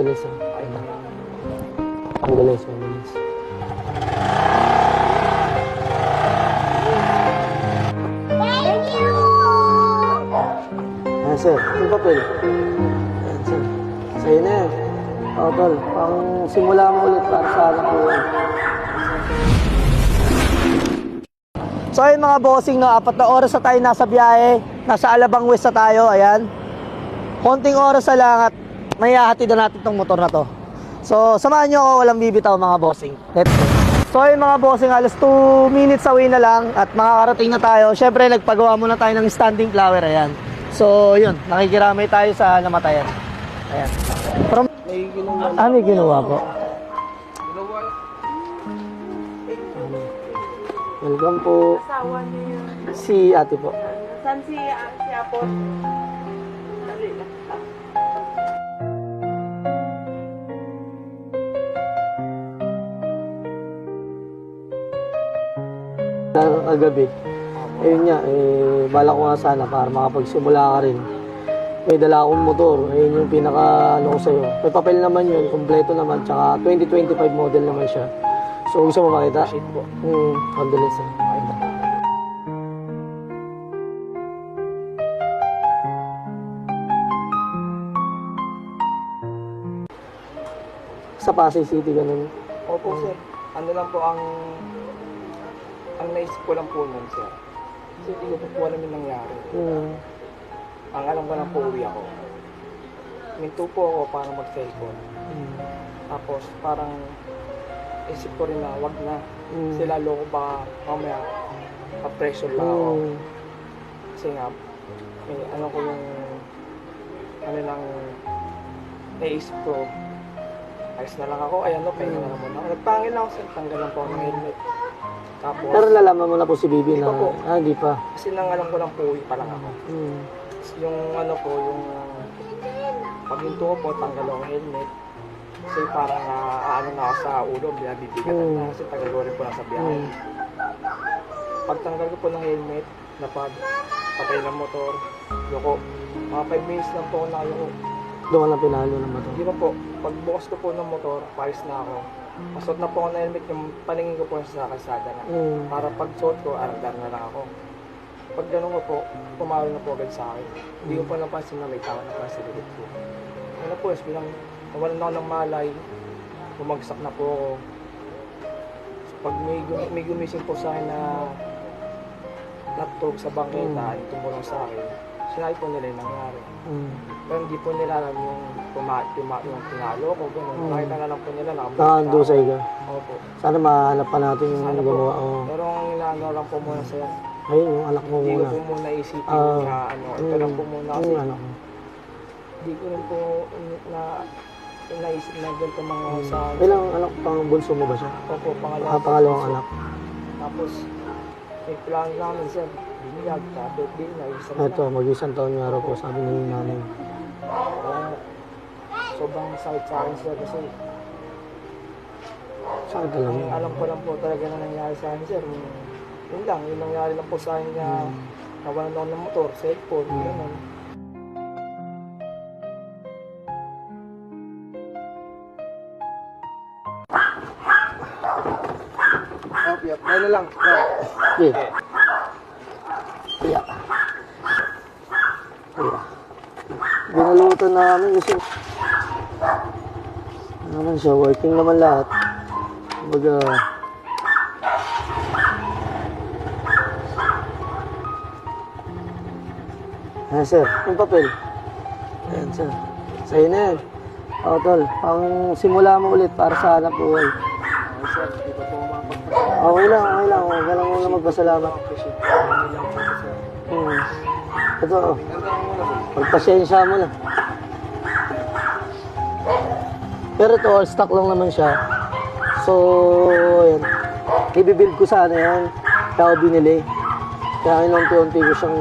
bilis ah. Ang bilis, ang bilis. Thank you! Ayan sir, yung papel. Ayan sir. Sa'yo na yan. O tol, pang simula mo ulit para sa anak ko yan. So ayun mga bossing, no, 4 na oras na tayo nasa biyahe. Nasa Alabang West na tayo, ayan. Konting oras na lang at may hahatid na natin tong motor na to. So samahan nyo ako, walang bibitaw mga bossing. Let's go. So ayun mga bossing, alas 2 minutes away na lang at makakarating na tayo. Syempre nagpagawa muna tayo ng standing flower, ayan. So yun, nakikiramay tayo sa namatayan. Ayan. From... may ginawa po. Welcome po. Asawa niya yun. Si ate po. Saan si Apot? Dali lang. Kagabi. Ayun nga, bala ko nga sana para makapagsimula ka rin. May dala akong motor. Ayun yung pinaka ano ko sa'yo. May papel naman yun, kompleto naman. Tsaka 2025 model naman siya. So gusto mo makita? Condolence. Sa Pasay City, ganun. Opo, sir. Ano lang po ang naisip ko lang po nun, sir. Kasi hindi ko po alam yung nangyari. Ang alam ko lang po, uwi ako. Minto po ako para mag-cellphone. Tapos parang isip ko rin na wag na. Kasi lalo ko baka mamaya pa-pressure lang ako. Kasi nga, may ano ko yung ano lang naisip ko. Ayos na lang ako, ayan no, pahinga na naman ako. Nagpangin lang ako, sir. Tanggal lang po ako ng helmet. Tapos, Pero nalaman mo na po si Bibi Hindi na... pa po. Hindi pa. kasi nang alam ko lang po, uwi pa lang ako. Yung ano po, yung paghinto ko po, tanggal ako ng helmet. Kasi parang ano na ako sa ulo, binabibigatan na kasi tagal ko rin po lang sa biyahe. Pagtanggal ko po ng helmet, patay ng motor, yuko. Mga 5 minutes lang po ako nakayuko. Doon ka na pinalo ng motor. Di ba po, pagbukas ko po ng motor, paris na ako. Pasot na po ako ng helmet, yung paningin ko po sa kalsada na. Para pag suot ko, arandar na lang ako. Pag gano'n ko po, pumalo na po agad sa akin. Hindi ko po napansin na may tao na pa sa likod ko. Ano po, bilang nawalan ako ng malay, bumagsak na po ako. So, pag may gumising po sa akin na natulog sa bangketa, yung tumulong sa akin, sinabi po nila yung nangyari. Pero hindi po nila alam yung pinalo ko, gano'n. Nakita na lang po nila na Nakandusay ka. Opo. Sana mahanap pa natin yung Sana po. gumawa. Oh. Pero ang inaano lang po muna sir, Ayun, yung anak mo hindi ko muna. po muna isipin na ano, ito lang po muna kasi Yung anak mo. hindi ko rin po naisip na ganito mga sa Ilang anak pang bunso mo ba siya? Opo, pangalawa. Pangalawang anak. Tapos, may plano namin sir, binyag, birthday na, isang na. Ito, mag-isang taon nga raw po, sabi ng nanay. Sobrang sakit sa akin sir kasi Sakit talaga. ang alam ko lang po talaga na nangyari sa akin sir. Yun lang, yung nangyari lang po sa akin na nawalan ako ng motor, cellphone, gano'n. Ano lang. Okay. Kaya. Kaya. Binalutan namin kasi ano naman siya, working naman lahat. Kumbaga ayan sir, yung papel. Ayan sir. Sa'yo na yan. O tol, pang simula mo ulit para sa anak buhay. Sir, di ba po Okay lang, okay lang. Huwag ka lang muna magpasalamat. Ito, oh. Pagpasensya mo na. Pero ito, all stock lang naman siya. So, ayan. Ibibuild ko sana yan. Kaya ako binili. Kaya inunti-unti ko siyang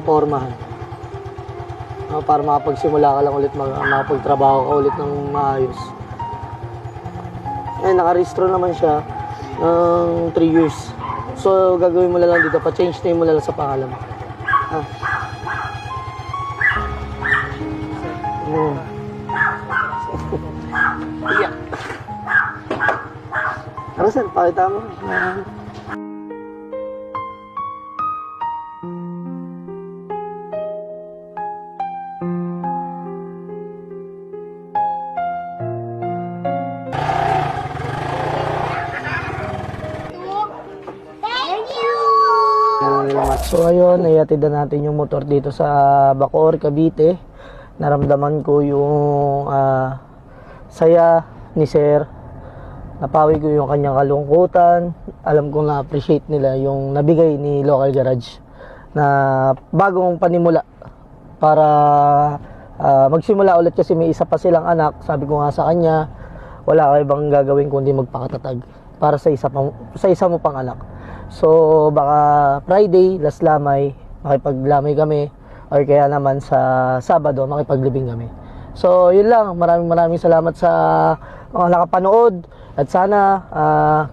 formahan. Para makapagsimula ka lang ulit, makapagtrabaho ka ulit ng maayos. Ayun, nakarehistro naman siya ng 3 years. So, gagawin mo na lang dito, pa-change name mo na lang sa pangalan. Yeah. Arasan, pakita mo. Thank you. So ayun, ihatid na natin yung motor dito sa Bacoor, Cavite. Naramdaman ko yung saya ni Sir. Napawi ko yung kanyang kalungkutan. Alam ko na-appreciate nila yung nabigay ni Local Garage na bagong panimula para magsimula ulit, kasi may isa pa silang anak. Sabi ko nga sa kanya, wala ka ibang gagawin kundi magpakatatag para sa isa mo pang anak. So baka Friday, last lamay, makipaglamay kami, or kaya naman sa Sabado makipaglibing kami. So yun lang, maraming salamat sa mga nakapanood, at sana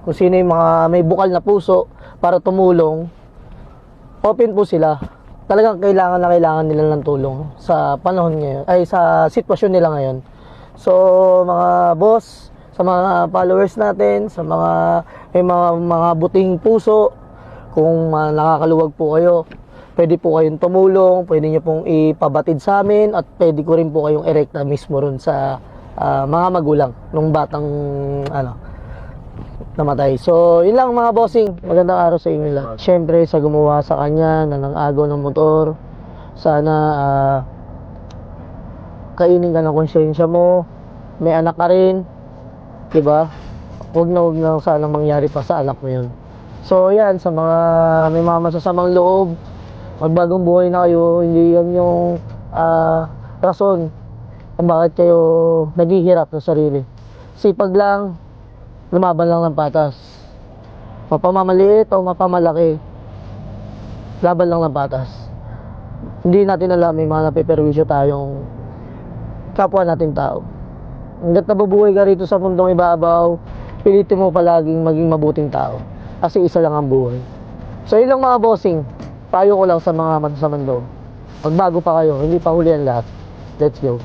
kung sino yung mga may bukal na puso para tumulong, open po sila. Talagang kailangan na kailangan nila ng tulong sa panahon ngayon, ay sa sitwasyon nila ngayon. So mga boss, sa mga followers natin, sa mga may mga buting puso, kung nakakaluwag po kayo, pwede po kayong tumulong, pwede nyo pong ipabatid sa amin, at pwede ko rin po kayong erekta mismo ron sa mga magulang nung batang namatay. So yun lang mga bossing, magandang araw sa inyo lahat. Syempre sa gumawa sa kanya na nang-agaw ng motor, sana kainin ka ng konsyensya mo, may anak ka rin, diba? Huwag na sanang mangyari pa sa anak mo yun. So yan, sa mga may mga masasamang loob, magbagong buhay na kayo, hindi yan yung rason kung bakit kayo naghihirap sa sarili. Sipag lang, lumaban lang ng patas. Mapamamaliit o mapamalaki, laban lang ng patas. Hindi natin alam, may mga napeperwisyo tayong kapwa nating tao. Hanggat nabubuhay ka rito sa mundong ibabaw, pilitin mo palaging maging mabuting tao, kasi isa lang ang buhay. So yun lang mga bossing, payo ko lang sa mga masasamang loob. Magbago pa kayo, hindi pa huli ang lahat. Let's go.